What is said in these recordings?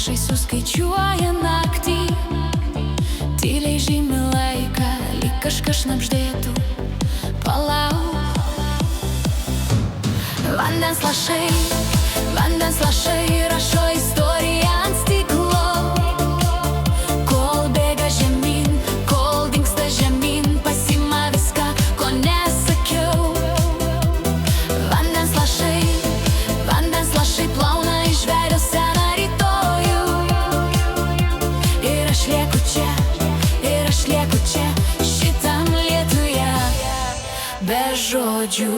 Lašai suskaičiuoja naktį, tyliai žymi laiką, lyg kažkas šnabždėtų: palauk. Vandens lašai rašo istoriją ant stiklo. Kol bėga žemyn, kol dingsta žemyn, pasima viską, ko nesakiau. Vandens lašai plauna iš žvėrio seną rytojų. Ir aš lieku čia, šitam lietuje, be žodžių.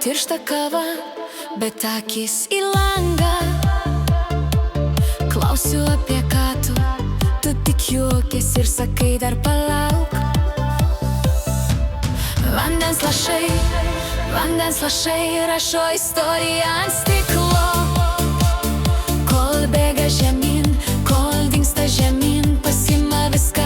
Tiršta kava, bet akis į langą. Klausiu apie ką tu tik juokies ir sakai dar palauk. Vandens lašai rašo istoriją ant stiklo. Kol bėga žemyn, kol dingsta žemyn, pasima viską,